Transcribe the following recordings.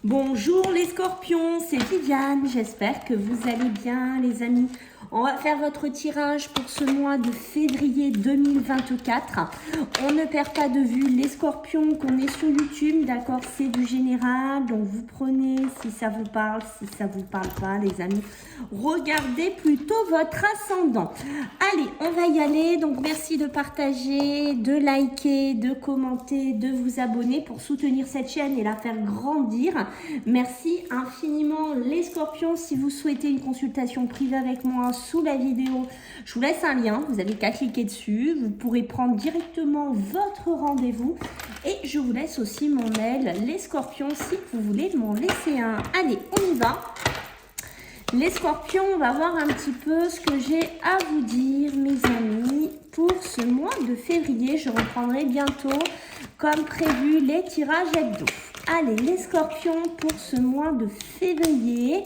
Bonjour les scorpions, c'est Viviane, j'espère que vous allez bien les amis. On va faire votre tirage pour ce mois de février 2024. On ne perd pas de vue les scorpions qu'on est sur YouTube, d'accord, c'est du général. Donc vous prenez si ça vous parle, si ça vous parle pas les amis. Regardez plutôt votre ascendant. Allez, on va y aller. Donc merci de partager, de liker, de commenter, de vous abonner pour soutenir cette chaîne et la faire grandir. Merci infiniment les scorpions. Si vous souhaitez une consultation privée avec moi, sous la vidéo, je vous laisse un lien, vous n'avez qu'à cliquer dessus, vous pourrez prendre directement votre rendez-vous et je vous laisse aussi mon mail, les scorpions, si vous voulez m'en laisser un. Allez, on y va. Les scorpions, on va voir un petit peu ce que j'ai à vous dire, mes amis, pour ce mois de février. Je reprendrai bientôt, comme prévu, les tirages hebdo. Allez, les scorpions, pour ce mois de février.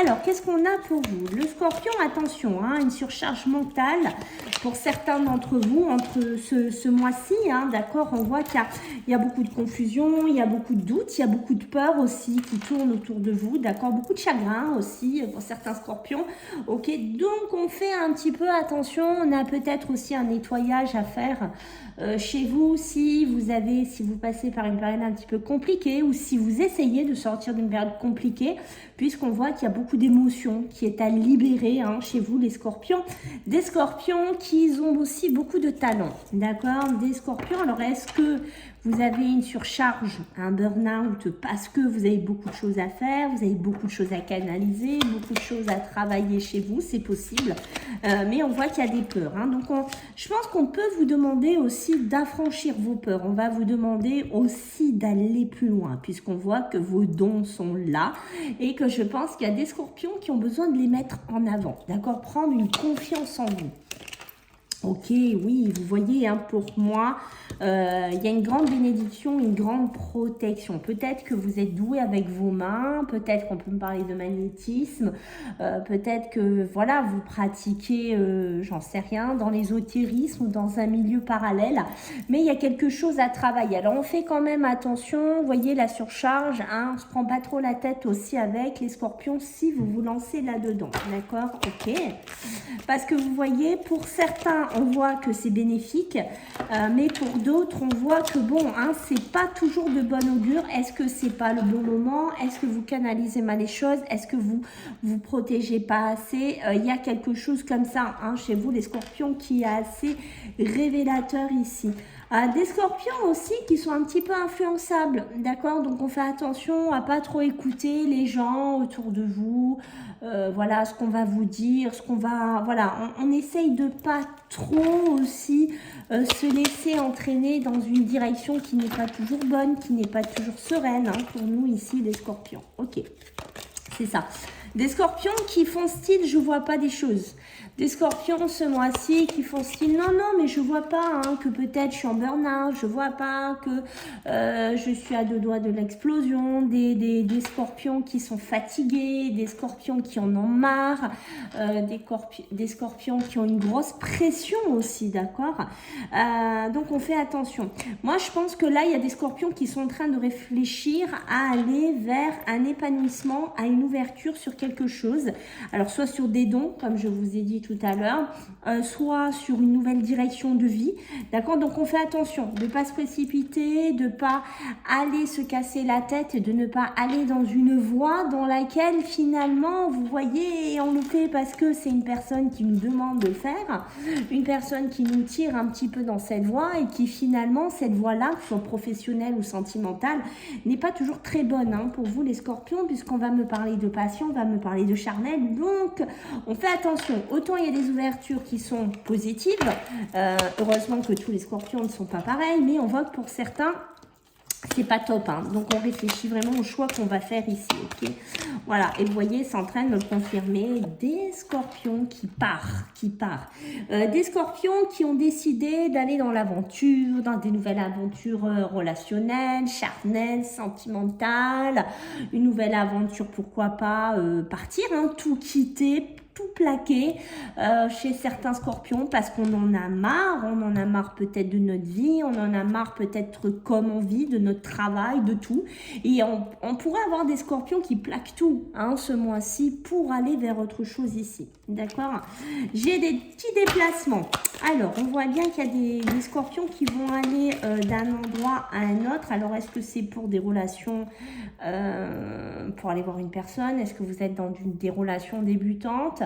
Alors, qu'est-ce qu'on a pour vous? Le scorpion, attention, hein, une surcharge mentale pour certains d'entre vous entre ce mois-ci, hein, d'accord? On voit qu'il y a beaucoup de confusion, il y a beaucoup de doutes, il y a beaucoup de peur aussi qui tournent autour de vous, d'accord? Beaucoup de chagrin aussi pour certains scorpions, ok? Donc, on fait un petit peu attention, on a peut-être aussi un nettoyage à faire chez vous si vous passez par une période un petit peu compliquée ou si vous essayez de sortir d'une période compliquée, puisqu'on voit qu'il y a beaucoup d'émotions qui est à libérer hein, chez vous les scorpions. Des scorpions qui ont aussi beaucoup de talent, d'accord? Des scorpions, alors est-ce que vous avez une surcharge, un burn-out parce que vous avez beaucoup de choses à faire, vous avez beaucoup de choses à canaliser, beaucoup de choses à travailler chez vous, c'est possible. Mais on voit qu'il y a des peurs. Hein. Donc, je pense qu'on peut vous demander aussi d'affranchir vos peurs. On va vous demander aussi d'aller plus loin puisqu'on voit que vos dons sont là et que je pense qu'il y a des scorpions qui ont besoin de les mettre en avant. D'accord? Prendre une confiance en vous. Ok, oui, vous voyez, hein, pour moi, il y a une grande bénédiction, une grande protection. Peut-être que vous êtes doué avec vos mains, peut-être qu'on peut me parler de magnétisme, peut-être que, voilà, vous pratiquez, j'en sais rien, dans l'ésotérisme ou dans un milieu parallèle, mais il y a quelque chose à travailler. Alors, on fait quand même attention, vous voyez, la surcharge, hein, on ne se prend pas trop la tête aussi avec les scorpions si vous vous lancez là-dedans, d'accord? Ok, parce que vous voyez, pour certains, on voit que c'est bénéfique, mais pour d'autres, on voit que bon, hein, c'est pas toujours de bon augure. Est-ce que c'est pas le bon moment? Est-ce que vous canalisez mal les choses? Est-ce que vous protégez pas assez? Il y a quelque chose comme ça hein, chez vous, les scorpions, qui est assez révélateur ici. Des scorpions aussi qui sont un petit peu influençables, d'accord? Donc on fait attention à pas trop écouter les gens autour de vous, voilà ce qu'on va vous dire, ce qu'on va, voilà, on essaye de pas trop aussi se laisser entraîner dans une direction qui n'est pas toujours bonne, qui n'est pas toujours sereine hein, pour nous ici les scorpions. Ok, c'est ça. Des scorpions qui font style, je vois pas des choses. Des scorpions ce mois-ci qui font style, non, mais je vois pas hein, que peut-être je suis en burn-out, je vois pas que je suis à deux doigts de l'explosion, des scorpions qui sont fatigués, des scorpions qui en ont marre, des scorpions qui ont une grosse pression aussi, d'accord? Donc on fait attention. Moi je pense que là il y a des scorpions qui sont en train de réfléchir à aller vers un épanouissement, à une ouverture sur quelque chose. Alors soit sur des dons, comme je vous ai dit tout à l'heure, soit sur une nouvelle direction de vie, d'accord? Donc on fait attention de ne pas se précipiter, de ne pas aller se casser la tête et de ne pas aller dans une voie dans laquelle finalement, vous voyez, on le fait parce que c'est une personne qui nous demande de le faire, une personne qui nous tire un petit peu dans cette voie et qui finalement, cette voie-là, que ce soit professionnelle ou sentimentale, n'est pas toujours très bonne hein, pour vous les scorpions, puisqu'on va me parler de passion, on va me parler de charnel, donc on fait attention. Autant il y a des ouvertures qui sont positives, heureusement que tous les scorpions ne sont pas pareils, mais on voit que pour certains, c'est pas top, hein. Donc on réfléchit vraiment au choix qu'on va faire ici, ok? Voilà, et vous voyez, c'est en train de me le confirmer, des scorpions qui partent. Des scorpions qui ont décidé d'aller dans l'aventure, dans des nouvelles aventures relationnelles, charnelles, sentimentales, une nouvelle aventure, pourquoi pas partir, hein, tout quitter tout plaquer chez certains scorpions parce qu'on en a marre peut-être de notre vie, on en a marre peut-être comme on vit, de notre travail, de tout. Et on pourrait avoir des scorpions qui plaquent tout hein, ce mois-ci pour aller vers autre chose ici. D'accord? J'ai des petits déplacements. Alors, on voit bien qu'il y a des scorpions qui vont aller d'un endroit à un autre. Alors, est-ce que c'est pour des relations, pour aller voir une personne? Est-ce que vous êtes dans des relations débutantes,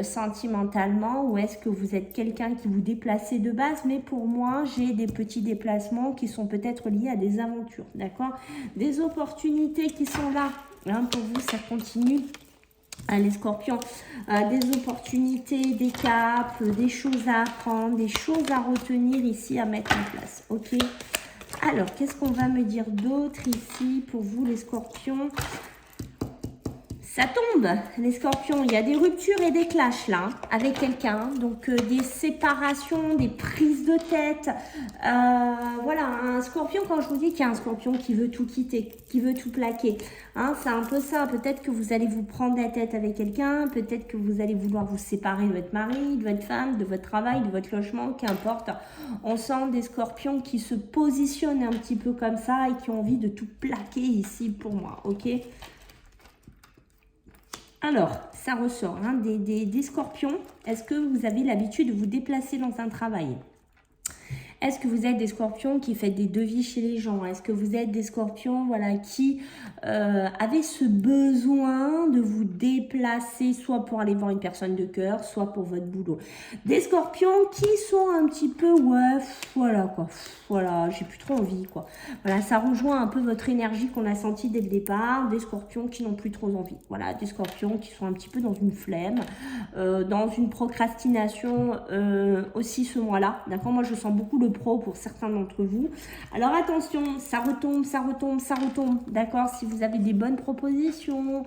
sentimentalement? Ou est-ce que vous êtes quelqu'un qui vous déplacez de base? Mais pour moi, j'ai des petits déplacements qui sont peut-être liés à des aventures. D'accord? Des opportunités qui sont là. Hein, pour vous, ça continue. Les scorpions, des opportunités, des caps, des choses à apprendre, des choses à retenir ici, à mettre en place. Ok. Alors, qu'est-ce qu'on va me dire d'autre ici pour vous, les scorpions? Ça tombe, les scorpions, il y a des ruptures et des clashs là, avec quelqu'un, donc des séparations, des prises de tête, voilà, un scorpion, quand je vous dis qu'il y a un scorpion qui veut tout quitter, qui veut tout plaquer, hein, c'est un peu ça, peut-être que vous allez vous prendre la tête avec quelqu'un, peut-être que vous allez vouloir vous séparer de votre mari, de votre femme, de votre travail, de votre logement, qu'importe, on sent des scorpions qui se positionnent un petit peu comme ça et qui ont envie de tout plaquer ici pour moi, ok? Alors, ça ressort, hein, des scorpions. Est-ce que vous avez l'habitude de vous déplacer dans un travail? Est-ce que vous êtes des scorpions qui faites des devis chez les gens? Est-ce que vous êtes des scorpions voilà, qui avaient ce besoin de vous déplacer, soit pour aller voir une personne de cœur, soit pour votre boulot? Des scorpions qui sont un petit peu, ouais, voilà quoi, voilà, j'ai plus trop envie quoi. Voilà, ça rejoint un peu votre énergie qu'on a sentie dès le départ. Des scorpions qui n'ont plus trop envie. Voilà, des scorpions qui sont un petit peu dans une flemme, dans une procrastination aussi ce mois-là. D'accord, moi je sens beaucoup le pro pour certains d'entre vous. Alors attention, ça retombe, ça retombe, ça retombe. D'accord, si vous avez des bonnes propositions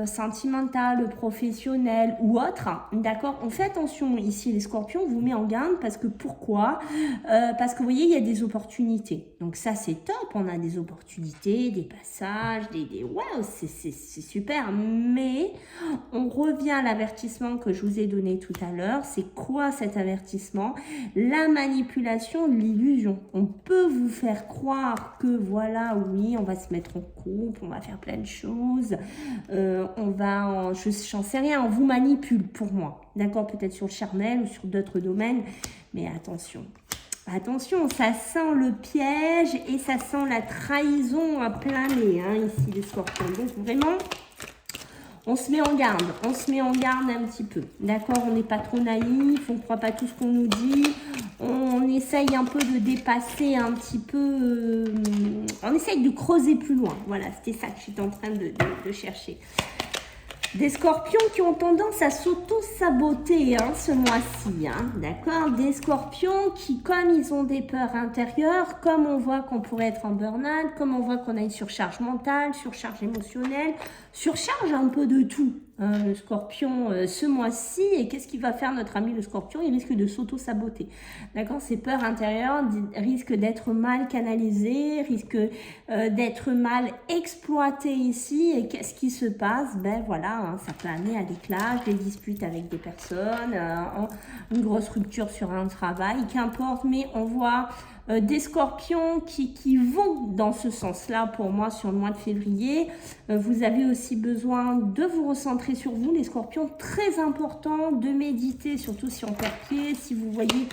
sentimentales, professionnelles ou autres, d'accord, on fait attention ici les scorpions, on vous met en garde parce que pourquoi parce que vous voyez, il y a des opportunités. Donc ça c'est top, on a des opportunités, des passages, wow, c'est super. Mais on revient à l'avertissement que je vous ai donné tout à l'heure. C'est quoi cet avertissement? La manipulation, l'illusion. On peut vous faire croire que voilà, oui, on va se mettre en couple, on va faire plein de choses, on va, j'en sais rien, on vous manipule pour moi. D'accord, peut-être sur le charnel ou sur d'autres domaines, mais attention. Attention, ça sent le piège et ça sent la trahison à plein nez, hein, ici les scorpions. Donc vraiment, on se met en garde un petit peu. D'accord, on n'est pas trop naïf, on ne croit pas tout ce qu'on nous dit. On essaye un peu de dépasser un petit peu, on essaye de creuser plus loin. Voilà, c'était ça que j'étais en train de chercher. Des scorpions qui ont tendance à s'auto-saboter hein, ce mois-ci, hein, d'accord? Des scorpions qui, comme ils ont des peurs intérieures, comme on voit qu'on pourrait être en burn-out, comme on voit qu'on a une surcharge mentale, surcharge émotionnelle, surcharge un peu de tout. Hein, le scorpion ce mois-ci, et qu'est-ce qu'il va faire notre ami le scorpion? Il risque de s'auto-saboter. D'accord? Ces peurs intérieures risquent d'être mal canalisées, risquent d'être mal exploitées ici. Et qu'est-ce qui se passe? Ben voilà, hein, ça peut amener à des clashs, des disputes avec des personnes, une grosse rupture sur un travail, qu'importe, mais on voit des scorpions qui vont dans ce sens-là pour moi sur le mois de février. Vous avez aussi besoin de vous recentrer sur vous, les scorpions, très important de méditer, surtout si on perd pied, si vous voyez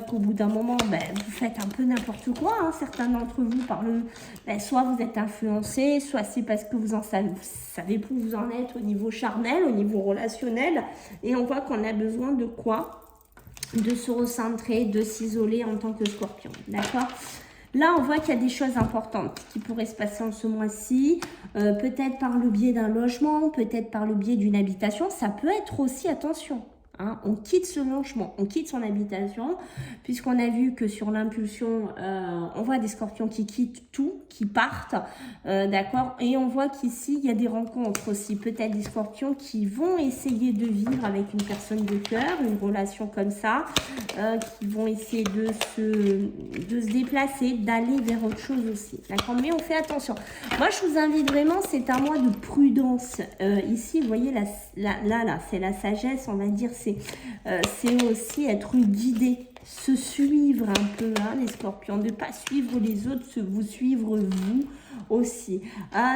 qu'au bout d'un moment, ben, vous faites un peu n'importe quoi, hein, certains d'entre vous, soit vous êtes influencé, soit c'est parce que vous savez plus où vous en êtes au niveau charnel, au niveau relationnel, et on voit qu'on a besoin de quoi? De se recentrer, de s'isoler en tant que scorpion, d'accord? Là, on voit qu'il y a des choses importantes qui pourraient se passer en ce mois-ci, peut-être par le biais d'un logement, peut-être par le biais d'une habitation. Ça peut être aussi, attention, Hein, on quitte ce logement, on quitte son habitation, puisqu'on a vu que sur l'impulsion, on voit des scorpions qui quittent tout, qui partent, d'accord. Et on voit qu'ici, il y a des rencontres aussi, peut-être des scorpions qui vont essayer de vivre avec une personne de cœur, une relation comme ça, qui vont essayer de se déplacer, d'aller vers autre chose aussi, d'accord. Mais on fait attention. Moi, je vous invite vraiment, c'est un mois de prudence. Ici, vous voyez, là, c'est la sagesse, on va dire, c'est aussi être guidé, se suivre un peu, hein, les scorpions, ne pas suivre les autres, vous suivre vous aussi.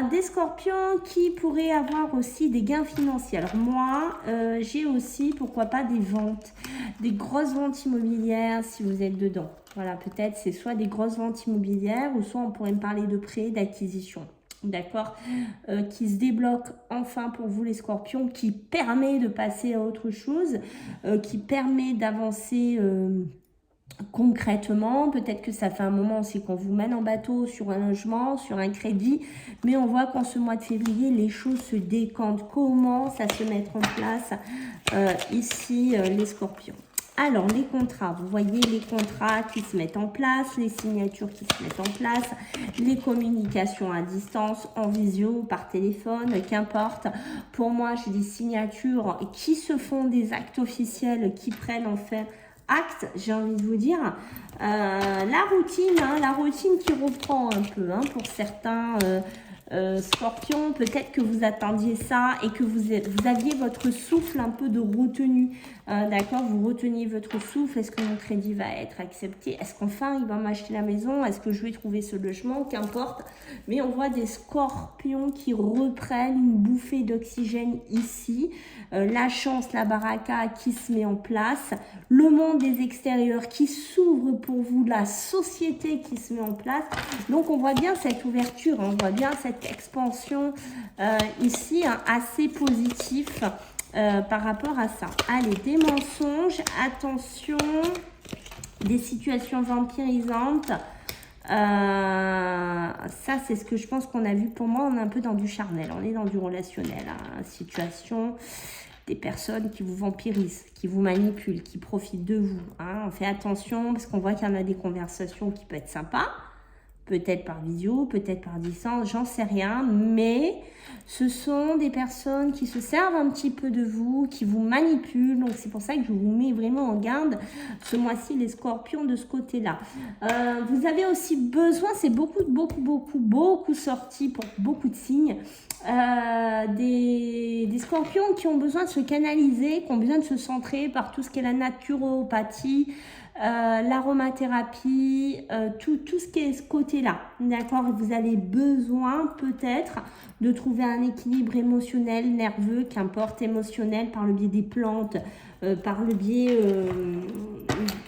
Des scorpions qui pourraient avoir aussi des gains financiers. Alors moi, j'ai aussi, pourquoi pas, des ventes, des grosses ventes immobilières si vous êtes dedans. Voilà, peut-être c'est soit des grosses ventes immobilières ou soit on pourrait me parler de prêt, d'acquisition. D'accord, qui se débloque enfin pour vous les scorpions, qui permet de passer à autre chose, qui permet d'avancer concrètement. Peut-être que ça fait un moment aussi qu'on vous mène en bateau sur un logement, sur un crédit, mais on voit qu'en ce mois de février, les choses se décantent, commencent à se mettre en place ici les scorpions. Alors, les contrats, vous voyez les contrats qui se mettent en place, les signatures qui se mettent en place, les communications à distance, en visio, par téléphone, qu'importe. Pour moi, j'ai des signatures qui se font des actes officiels, qui prennent en fait acte, j'ai envie de vous dire. La routine, hein, la routine qui reprend un peu, hein, pour certains scorpions, peut-être que vous attendiez ça et que vous aviez votre souffle un peu de retenue, d'accord, vous reteniez votre souffle, est-ce que mon crédit va être accepté, est-ce qu'enfin il va m'acheter la maison, est-ce que je vais trouver ce logement, qu'importe, mais on voit des scorpions qui reprennent une bouffée d'oxygène ici, la chance, la baraka qui se met en place, le monde des extérieurs qui s'ouvre pour vous, la société qui se met en place, donc on voit bien cette ouverture, on voit bien cette expansion ici, hein, assez positif par rapport à ça. Allez, des mensonges, attention, des situations vampirisantes. Ça, c'est ce que je pense qu'on a vu. Pour moi, on est un peu dans du charnel, on est dans du relationnel, hein, situation, des personnes qui vous vampirisent, qui vous manipulent, qui profitent de vous, hein. On fait attention parce qu'on voit qu'il y en a des conversations qui peuvent être sympas, peut-être par visio, peut-être par distance, j'en sais rien, mais ce sont des personnes qui se servent un petit peu de vous, qui vous manipulent, donc c'est pour ça que je vous mets vraiment en garde ce mois-ci les scorpions de ce côté-là. Vous avez aussi besoin, c'est beaucoup sorti pour beaucoup de signes, des scorpions qui ont besoin de se canaliser, qui ont besoin de se centrer par tout ce qui est la naturopathie, l'aromathérapie, tout ce qui est ce côté-là, d'accord. Vous avez besoin peut-être de trouver un équilibre émotionnel, nerveux, qu'importe, émotionnel, par le biais des plantes, par le biais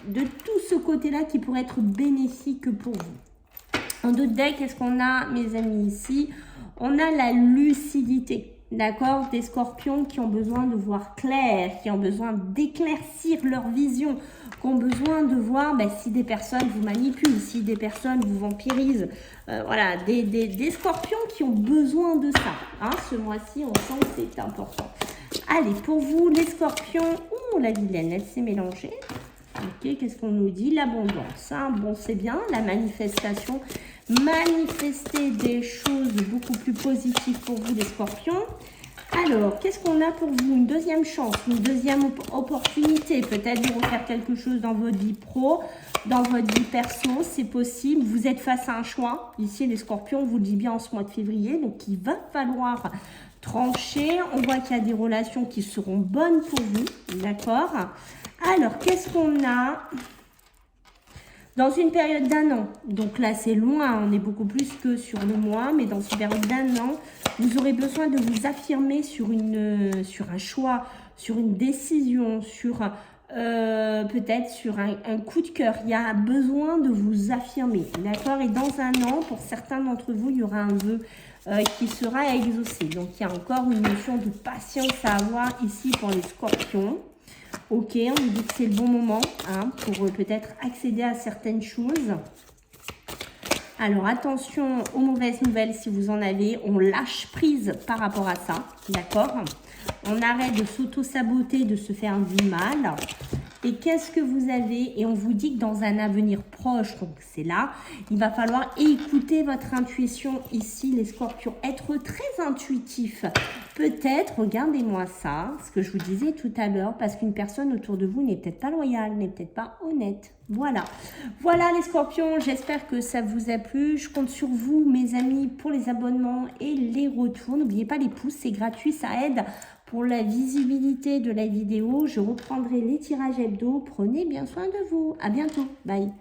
de tout ce côté-là qui pourrait être bénéfique pour vous. En deux decks, qu'est-ce qu'on a, mes amis, ici? On a la lucidité. D'accord, des scorpions qui ont besoin de voir clair, qui ont besoin d'éclaircir leur vision, qui ont besoin de voir si des personnes vous manipulent, si des personnes vous vampirisent. Voilà, des scorpions qui ont besoin de ça. Hein, ce mois-ci, on sent que c'est important. Allez, pour vous, les scorpions, la vilaine, elle s'est mélangée. Ok, qu'est-ce qu'on nous dit? L'abondance. Hein, bon, c'est bien, la manifestation. Manifester des choses beaucoup plus positives pour vous, les scorpions. Alors, qu'est-ce qu'on a pour vous? Une deuxième chance, une deuxième opportunité. Peut-être de refaire quelque chose dans votre vie pro, dans votre vie perso, c'est possible. Vous êtes face à un choix. Ici, les scorpions, on vous le dit bien en ce mois de février. Donc, il va falloir trancher. On voit qu'il y a des relations qui seront bonnes pour vous. D'accord? Alors, qu'est-ce qu'on a dans une période d'un an? Donc là, c'est loin, on est beaucoup plus que sur le mois, mais dans une période d'un an, vous aurez besoin de vous affirmer sur un choix, sur une décision, sur peut-être sur un coup de cœur. Il y a besoin de vous affirmer, d'accord? Et dans un an, pour certains d'entre vous, il y aura un vœu qui sera exaucé. Donc, il y a encore une notion de patience à avoir ici pour les scorpions. Ok, on nous dit que c'est le bon moment pour peut-être accéder à certaines choses. Alors, attention aux mauvaises nouvelles si vous en avez. On lâche prise par rapport à ça, d'accord? On arrête de s'auto-saboter, de se faire du mal. Et qu'est-ce que vous avez? Et on vous dit que dans un avenir proche, donc c'est là, il va falloir écouter votre intuition ici, les scorpions. Être très intuitif. Peut-être, regardez-moi ça, ce que je vous disais tout à l'heure, parce qu'une personne autour de vous n'est peut-être pas loyale, n'est peut-être pas honnête. Voilà. Voilà les scorpions, j'espère que ça vous a plu. Je compte sur vous, mes amis, pour les abonnements et les retours. N'oubliez pas les pouces, c'est gratuit, ça aide pour la visibilité de la vidéo. Je reprendrai les tirages hebdo. Prenez bien soin de vous. À bientôt. Bye.